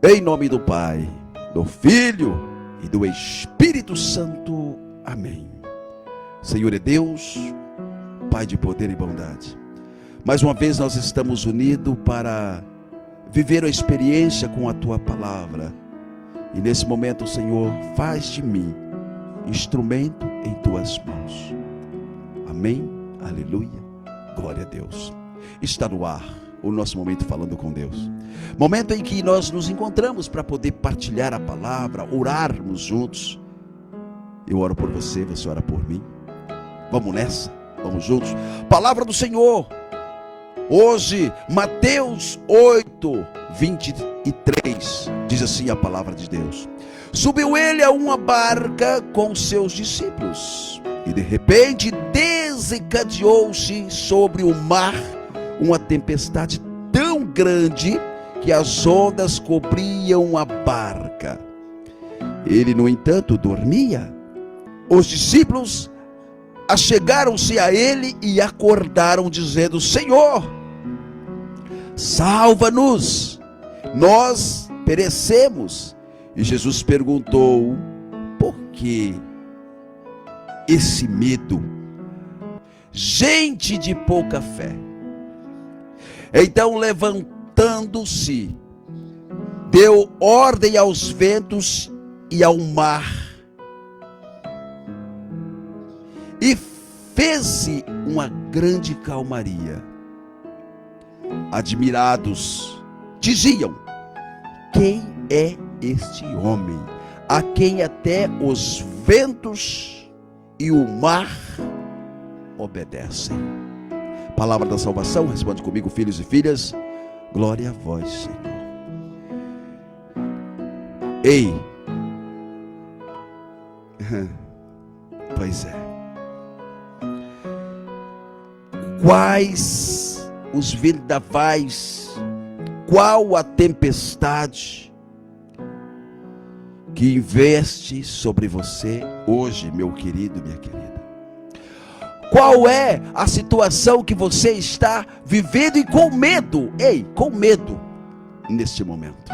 Em nome do Pai, do Filho e do Espírito Santo. Amém. Senhor é Deus, Pai de poder e bondade. Mais uma vez nós estamos unidos para viver a experiência com a Tua Palavra. E nesse momento, Senhor, faz de mim instrumento em Tuas mãos. Amém, aleluia, glória a Deus. Está no ar o nosso momento falando com Deus. Momento em que nós nos encontramos para poder partilhar a palavra, orarmos juntos. Eu oro por você, você ora por mim. Vamos nessa, vamos juntos. Palavra do Senhor. Hoje, Mateus 8, 23, diz assim a palavra de Deus. Subiu ele a uma barca com seus discípulos, e de repente desencadeou-se sobre o mar uma tempestade tão grande que as ondas cobriam a barca. Ele, no entanto, dormia. Os discípulos achegaram-se a ele e acordaram, dizendo: Senhor, salva-nos, nós perecemos. E Jesus perguntou: por que esse medo, gente de pouca fé? Então, levantando-se, deu ordem aos ventos e ao mar, e fez-se uma grande calmaria. Admirados, diziam: quem é este homem, a quem até os ventos e o mar obedecem? Palavra da salvação, responde comigo, filhos e filhas. Glória a vós, Senhor. Ei, pois é, quais os vendavais, qual a tempestade que investe sobre você hoje, meu querido, minha querida? Qual é a situação que você está vivendo e com medo? Ei, com medo neste momento.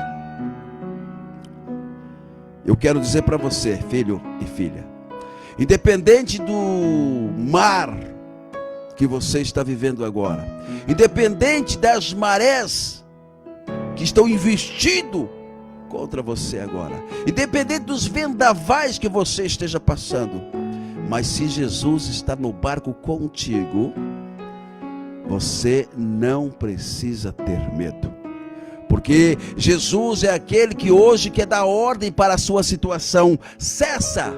Eu quero dizer para você, filho e filha, independente do mar que você está vivendo agora, independente das marés que estão investindo contra você agora, independente dos vendavais que você esteja passando, mas se Jesus está no barco contigo, você não precisa ter medo, porque Jesus é aquele que hoje quer dar ordem para a sua situação. Cessa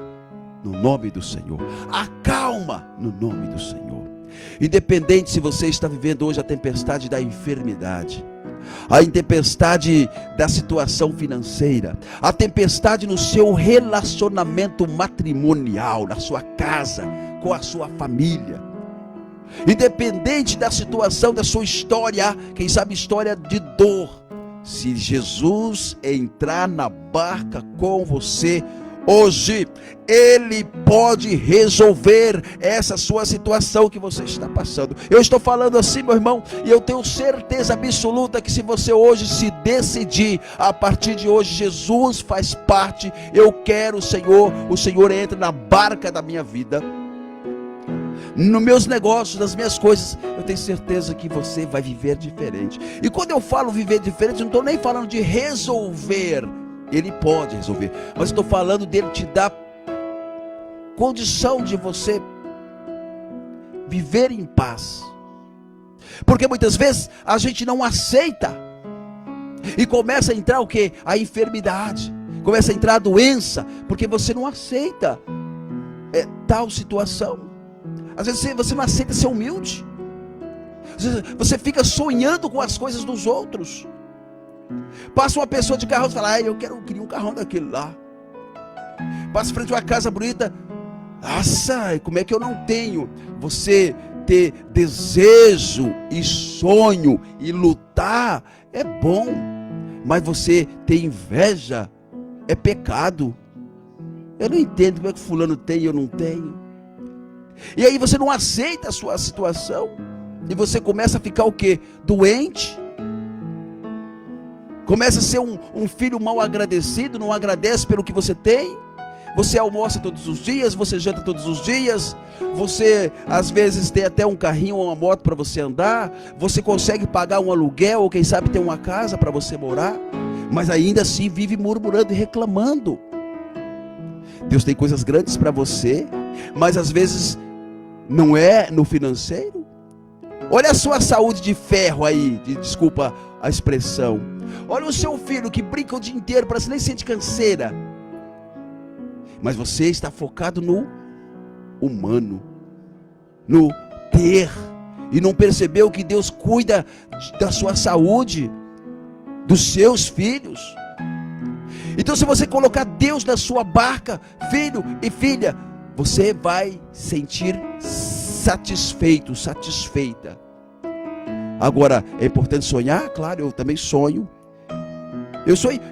no nome do Senhor, acalma no nome do Senhor. Independente se você está vivendo hoje a tempestade da enfermidade, a tempestade da situação financeira, a tempestade no seu relacionamento matrimonial, na sua casa, com a sua família, independente da situação da sua história, quem sabe história de dor, se Jesus entrar na barca com você hoje, Ele pode resolver essa sua situação que você está passando. Eu estou falando assim, meu irmão, e eu tenho certeza absoluta que se você hoje se decidir, a partir de hoje, Jesus faz parte, eu quero o Senhor entra na barca da minha vida, nos meus negócios, nas minhas coisas, eu tenho certeza que você vai viver diferente. E quando eu falo viver diferente, eu não estou nem falando de resolver. Ele pode resolver, mas estou falando dele te dar condição de você viver em paz. Porque muitas vezes a gente não aceita, e começa a entrar o que? A enfermidade, começa a entrar a doença, porque você não aceita tal situação. Às vezes você não aceita ser humilde, às vezes você fica sonhando com as coisas dos outros. Passa uma pessoa de carro e fala: eu queria um carrão daquele lá. Passa frente a uma casa bonita, nossa, como é que eu não tenho? Você ter desejo e sonho e lutar é bom, mas você ter inveja é pecado. Eu não entendo como é que fulano tem e eu não tenho. E aí você não aceita a sua situação, e você começa a ficar o quê? Doente. Começa a ser um filho mal agradecido, não agradece pelo que você tem. Você almoça todos os dias, você janta todos os dias, você às vezes tem até um carrinho ou uma moto para você andar, você consegue pagar um aluguel ou quem sabe ter uma casa para você morar, mas ainda assim vive murmurando e reclamando. Deus tem coisas grandes para você, mas às vezes não é no financeiro. Olha a sua saúde de ferro aí, desculpa a expressão. Olha o seu filho que brinca o dia inteiro, parece nem sente canseira. Mas você está focado no humano, no ter, e não percebeu que Deus cuida da sua saúde, dos seus filhos. Então, se você colocar Deus na sua barca, filho e filha, você vai sentir satisfeito, satisfeita. Agora, é importante sonhar? Claro, eu também sonho.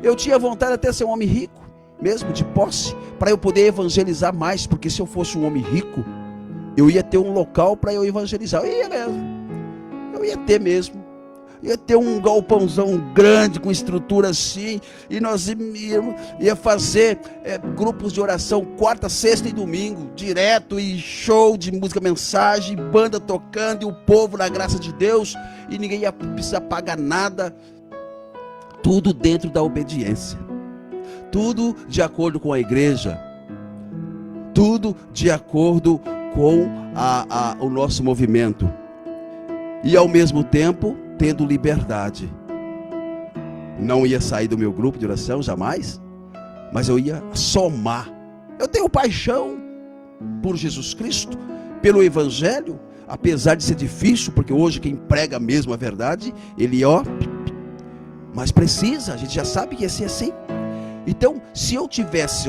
Eu tinha vontade até de ser um homem rico, mesmo de posse, para eu poder evangelizar mais, porque se eu fosse um homem rico, eu ia ter um local para eu evangelizar. Eu ia ter mesmo. Ia ter um galpãozão grande, com estrutura assim, e nós ia fazer grupos de oração quarta, sexta e domingo, direto, e show de música, mensagem, banda tocando, e o povo na graça de Deus, e ninguém ia precisar pagar nada, tudo dentro da obediência, tudo de acordo com a igreja, tudo de acordo com o nosso movimento, e ao mesmo tempo tendo liberdade. Não ia sair do meu grupo de oração jamais, mas eu ia somar. Eu tenho paixão por Jesus Cristo, pelo Evangelho, apesar de ser difícil, porque hoje quem prega mesmo a verdade, ele mas precisa, a gente já sabe que ia ser assim. Então, se eu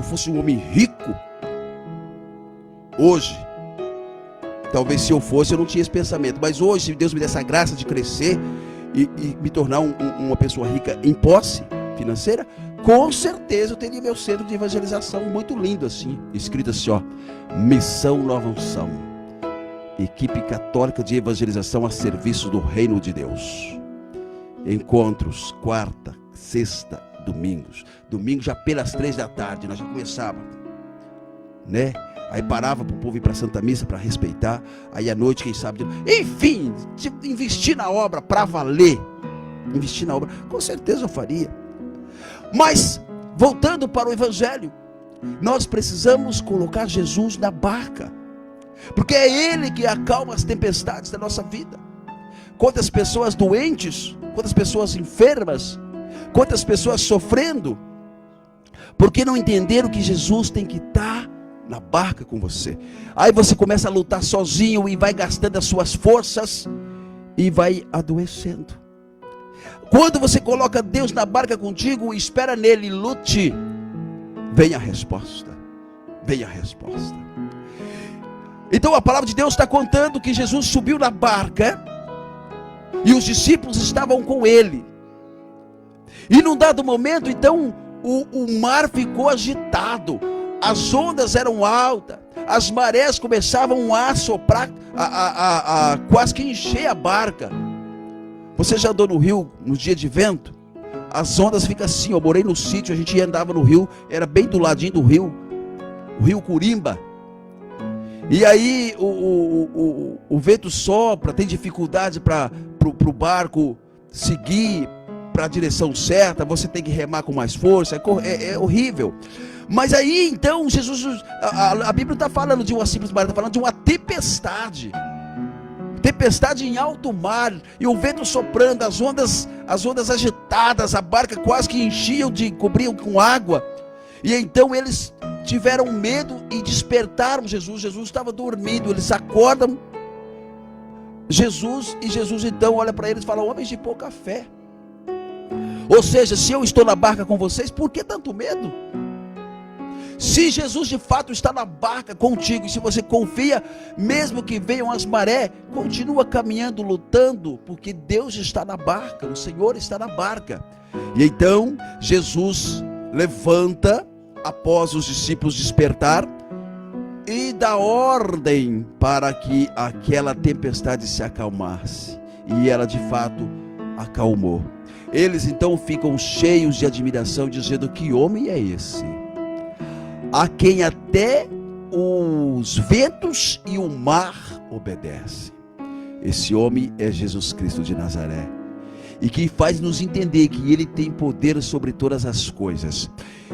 fosse um homem rico, hoje, talvez se eu fosse, eu não tinha esse pensamento. Mas hoje, se Deus me der essa graça de crescer e me tornar uma pessoa rica em posse financeira, com certeza eu teria meu centro de evangelização muito lindo assim, escrito assim, Missão Nova Unção, equipe católica de evangelização a serviço do reino de Deus. Encontros, quarta, sexta, domingos. Domingo já pelas 3 da tarde, nós já começávamos, né? Aí parava para o povo ir para a Santa Missa para respeitar. Aí à noite, quem sabe, enfim, investir na obra para valer. Investir na obra, com certeza eu faria. Mas, voltando para o Evangelho, nós precisamos colocar Jesus na barca, porque é Ele que acalma as tempestades da nossa vida. Quantas pessoas doentes, quantas pessoas enfermas, quantas pessoas sofrendo, porque não entenderam que Jesus tem que estar na barca com você. Aí você começa a lutar sozinho e vai gastando as suas forças e vai adoecendo. Quando você coloca Deus na barca contigo, espera nele, lute, vem a resposta. Vem a resposta. Então a palavra de Deus está contando que Jesus subiu na barca e os discípulos estavam com ele. E num dado momento, então, o mar ficou agitado. As ondas eram altas, as marés começavam a soprar, a quase que encher a barca. Você já andou no rio no dia de vento? As ondas ficam assim. Eu morei no sítio, a gente andava no rio, era bem do ladinho do rio, o rio Curimba. E aí o vento sopra, tem dificuldade para o barco seguir para a direção certa, você tem que remar com mais força, é horrível. Mas aí então Jesus, a Bíblia está falando de uma simples maré, está falando de uma tempestade em alto mar, e o vento soprando, as ondas agitadas, a barca quase que cobriam com água. E então eles tiveram medo e despertaram Jesus. Jesus estava dormindo, eles acordam Jesus, e Jesus então olha para eles e fala: homens de pouca fé. Ou seja, se eu estou na barca com vocês, por que tanto medo? Se Jesus de fato está na barca contigo, e se você confia, mesmo que venham as marés, continua caminhando, lutando, porque Deus está na barca, o Senhor está na barca. E então Jesus levanta, após os discípulos despertar, e dá ordem para que aquela tempestade se acalmasse. E ela de fato acalmou. Eles então ficam cheios de admiração, dizendo: que homem é esse? A quem até os ventos e o mar obedecem. Esse homem é Jesus Cristo de Nazaré, e que faz nos entender que Ele tem poder sobre todas as coisas.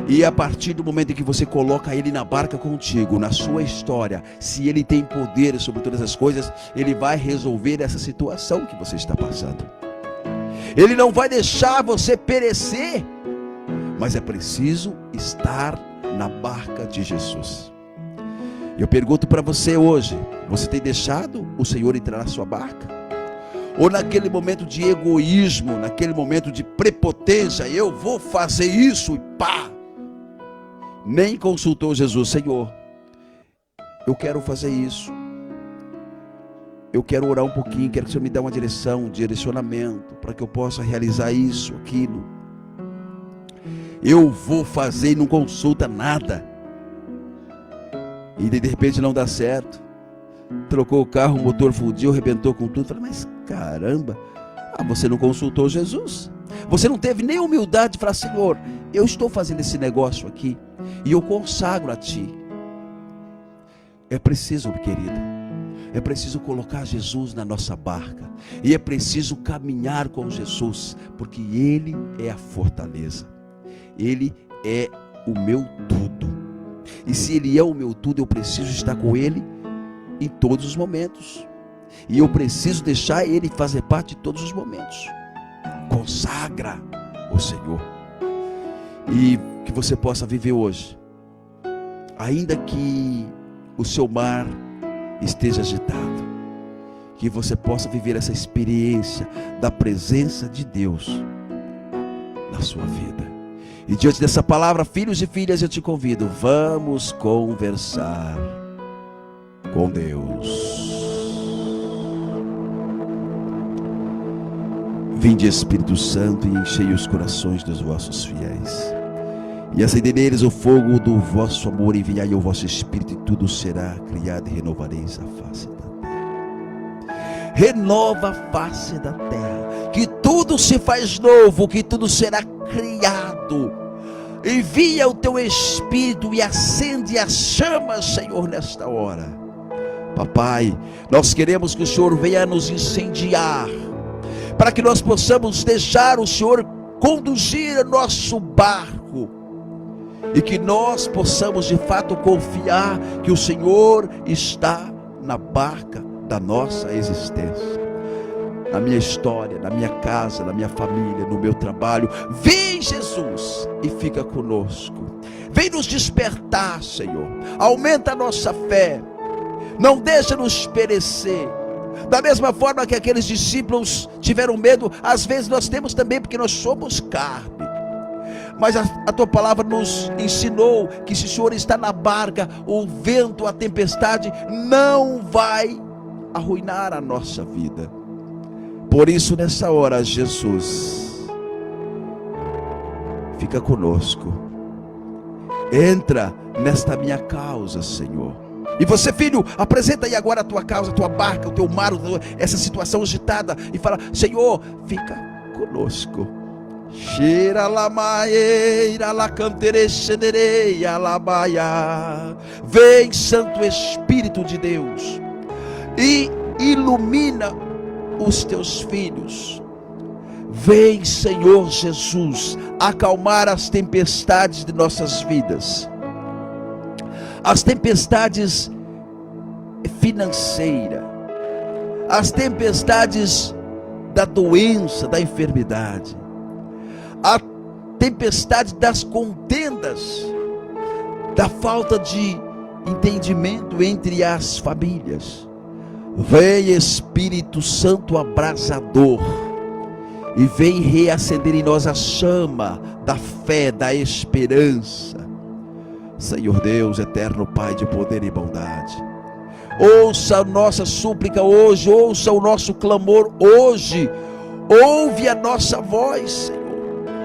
E a partir do momento em que você coloca Ele na barca contigo, na sua história, se Ele tem poder sobre todas as coisas, Ele vai resolver essa situação que você está passando. Ele não vai deixar você perecer, mas é preciso estar na barca de Jesus. Eu pergunto para você hoje: você tem deixado o Senhor entrar na sua barca? Ou naquele momento de egoísmo, naquele momento de prepotência, eu vou fazer isso e pá, nem consultou Jesus: Senhor, eu quero fazer isso, eu quero orar um pouquinho, quero que o Senhor me dê uma direção, um direcionamento, para que eu possa realizar isso, aquilo. Eu vou fazer e não consulta nada, e de repente não dá certo. Trocou o carro, o motor fundiu, arrebentou com tudo. Falei: mas caramba, você não consultou Jesus? Você não teve nem humildade de falar: Senhor, eu estou fazendo esse negócio aqui e eu consagro a Ti. É preciso, querido, é preciso colocar Jesus na nossa barca, e é preciso caminhar com Jesus, porque Ele é a fortaleza, Ele é o meu tudo. E se Ele é o meu tudo, eu preciso estar com Ele em todos os momentos, e eu preciso deixar Ele fazer parte de todos os momentos. Consagra o Senhor, e que você possa viver hoje, ainda que o seu mar esteja agitado, que você possa viver essa experiência da presença de Deus na sua vida. E diante dessa palavra, filhos e filhas, eu te convido: vamos conversar com Deus. Vinde, Espírito Santo, e enchei os corações dos vossos fiéis, e acendei neles o fogo do vosso amor. Enviai o vosso Espírito, e tudo será criado, e renovareis a face da terra. Renova a face da terra, que tudo se faz novo, que tudo será criado. Envia o teu Espírito e acende as chamas, Senhor, nesta hora. Papai, nós queremos que o Senhor venha nos incendiar, para que nós possamos deixar o Senhor conduzir o nosso barco, e que nós possamos de fato confiar que o Senhor está na barca da nossa existência, na minha história, na minha casa, na minha família, no meu trabalho. Vem, Jesus, e fica conosco. Vem nos despertar, Senhor. Aumenta a nossa fé, não deixa nos perecer. Da mesma forma que aqueles discípulos tiveram medo, às vezes nós temos também, porque nós somos carne. Mas a tua palavra nos ensinou que se o Senhor está na barca, o vento, a tempestade não vai arruinar a nossa vida. Por isso, nessa hora, Jesus, fica conosco. Entra nesta minha causa, Senhor. E você, filho, apresenta aí agora a tua causa, a tua barca, o teu mar, essa situação agitada, e fala: Senhor, fica conosco. Vem, Santo Espírito de Deus, e ilumina os teus filhos. Vem, Senhor Jesus, acalmar as tempestades de nossas vidas, as tempestades financeiras, as tempestades da doença, da enfermidade, a tempestade das contendas, da falta de entendimento entre as famílias. Vem, Espírito Santo abrasador, e vem reacender em nós a chama da fé, da esperança. Senhor Deus, eterno Pai de poder e bondade, ouça a nossa súplica hoje, ouça o nosso clamor hoje, ouve a nossa voz, Senhor.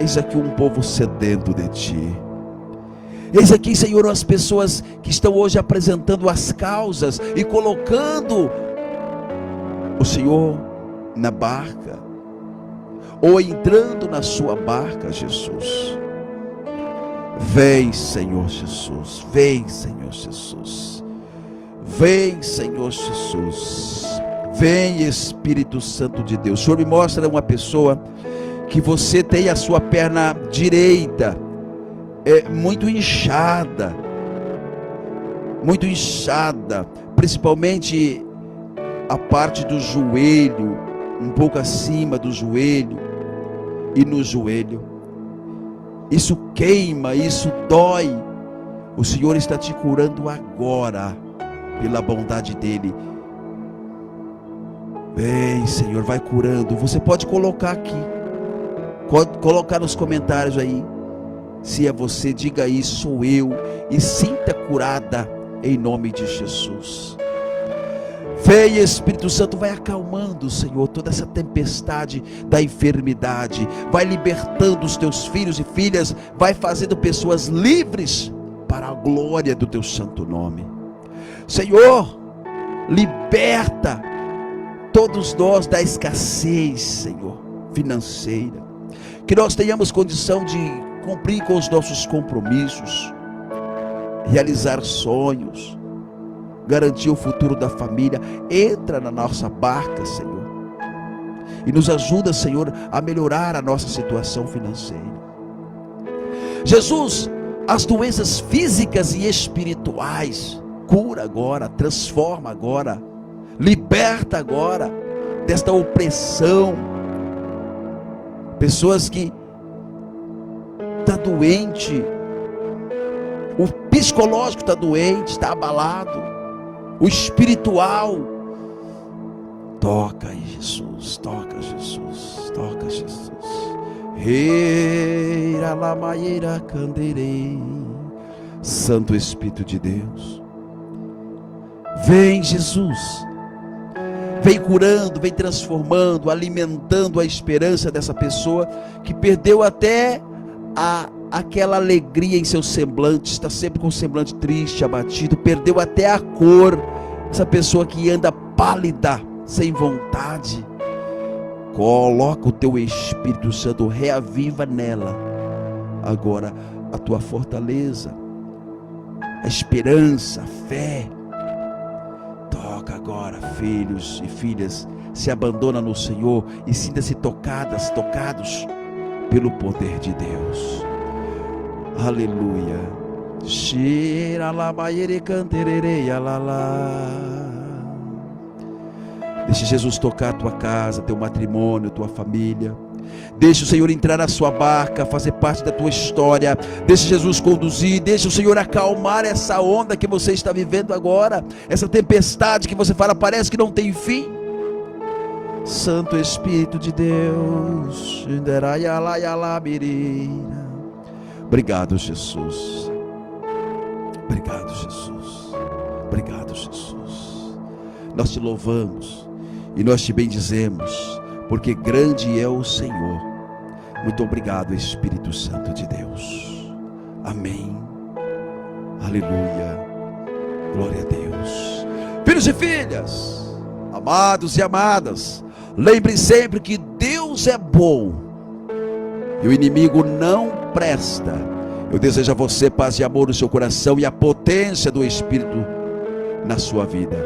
Eis aqui um povo sedento de Ti. Eis aqui, Senhor, as pessoas que estão hoje apresentando as causas e colocando o Senhor na barca. ou entrando na sua barca, Jesus. Vem, Senhor Jesus, vem, Senhor Jesus, vem, Senhor Jesus, vem, Espírito Santo de Deus. O Senhor me mostra uma pessoa que você tem a sua perna direita muito inchada, principalmente a parte do joelho, um pouco acima do joelho e no joelho. Isso queima, isso dói. O Senhor está te curando agora, pela bondade dEle. Vem, Senhor, vai curando. Você pode colocar aqui, pode colocar nos comentários aí. Se é você, diga aí, sou eu, e sinta curada em nome de Jesus. Vem, Espírito Santo, vai acalmando, Senhor, toda essa tempestade da enfermidade, vai libertando os teus filhos e filhas, vai fazendo pessoas livres para a glória do teu santo nome. Senhor, liberta todos nós da escassez, Senhor, financeira, que nós tenhamos condição de cumprir com os nossos compromissos, realizar sonhos, garantir o futuro da família. Entra na nossa barca, Senhor, e nos ajuda, Senhor, a melhorar a nossa situação financeira. Jesus, as doenças físicas e espirituais, cura agora, transforma agora, liberta agora desta opressão. Pessoas que está doente, o psicológico está doente, está abalado, o espiritual. Toca aí, Jesus, toca, Jesus, toca, Jesus. Santo Espírito de Deus, vem, Jesus, vem curando, vem transformando, alimentando a esperança dessa pessoa que perdeu até aquela alegria em seu semblante, está sempre com o semblante triste, abatido, perdeu até a cor. Essa pessoa que anda pálida, sem vontade, coloca o teu Espírito Santo, reaviva nela agora a tua fortaleza, a esperança, a fé. Toca agora, filhos e filhas, se abandona no Senhor e sinta-se tocados pelo poder de Deus. Aleluia. Deixe Jesus tocar a tua casa, teu matrimônio, tua família. Deixe o Senhor entrar na sua barca, fazer parte da tua história. Deixe Jesus conduzir, deixe o Senhor acalmar essa onda que você está vivendo agora, essa tempestade que você fala, parece que não tem fim. Santo Espírito de Deus, obrigado, Jesus. Obrigado, Jesus. Obrigado, Jesus. Nós te louvamos e nós te bendizemos, porque grande é o Senhor. Muito obrigado, Espírito Santo de Deus. Amém. Aleluia. Glória a Deus. Filhos e filhas, amados e amadas, lembrem sempre que Deus é bom e o inimigo não presta. Eu desejo a você paz e amor no seu coração e a potência do Espírito na sua vida.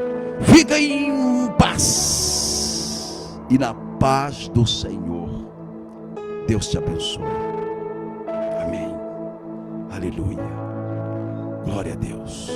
Fica em paz e na paz do Senhor. Deus te abençoe. Amém. Aleluia. Glória a Deus.